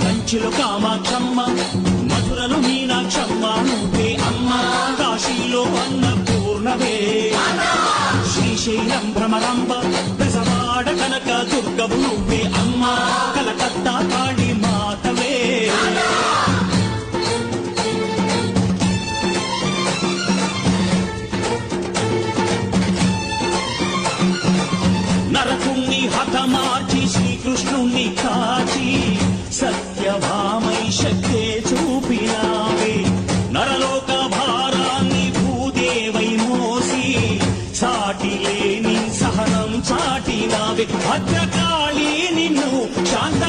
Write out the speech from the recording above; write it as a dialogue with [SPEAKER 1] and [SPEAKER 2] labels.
[SPEAKER 1] కంచిలో కామాక్షమ్మ, మధురలో మీనాక్షమ్మ, నువ్వే అమ్మ కాశీలో అన్నపూర్ణవే. శ్రీశైలం భ్రమరాంబ, బెజవాడ కనక దుర్గవు నువ్వే అమ్మ, కలకత్తా కాళీ మాతవే. నరకుణ్ణి హతమార్చి శ్రీకృష్ణుణ్ణి కాచి సత్యభామై శక్తే చూపినావే. నరలోక భారాన్ని భూదేవై మోసి సాటి లేని సహనం చాటినావే. భద్రకాళి నిన్ను శాంత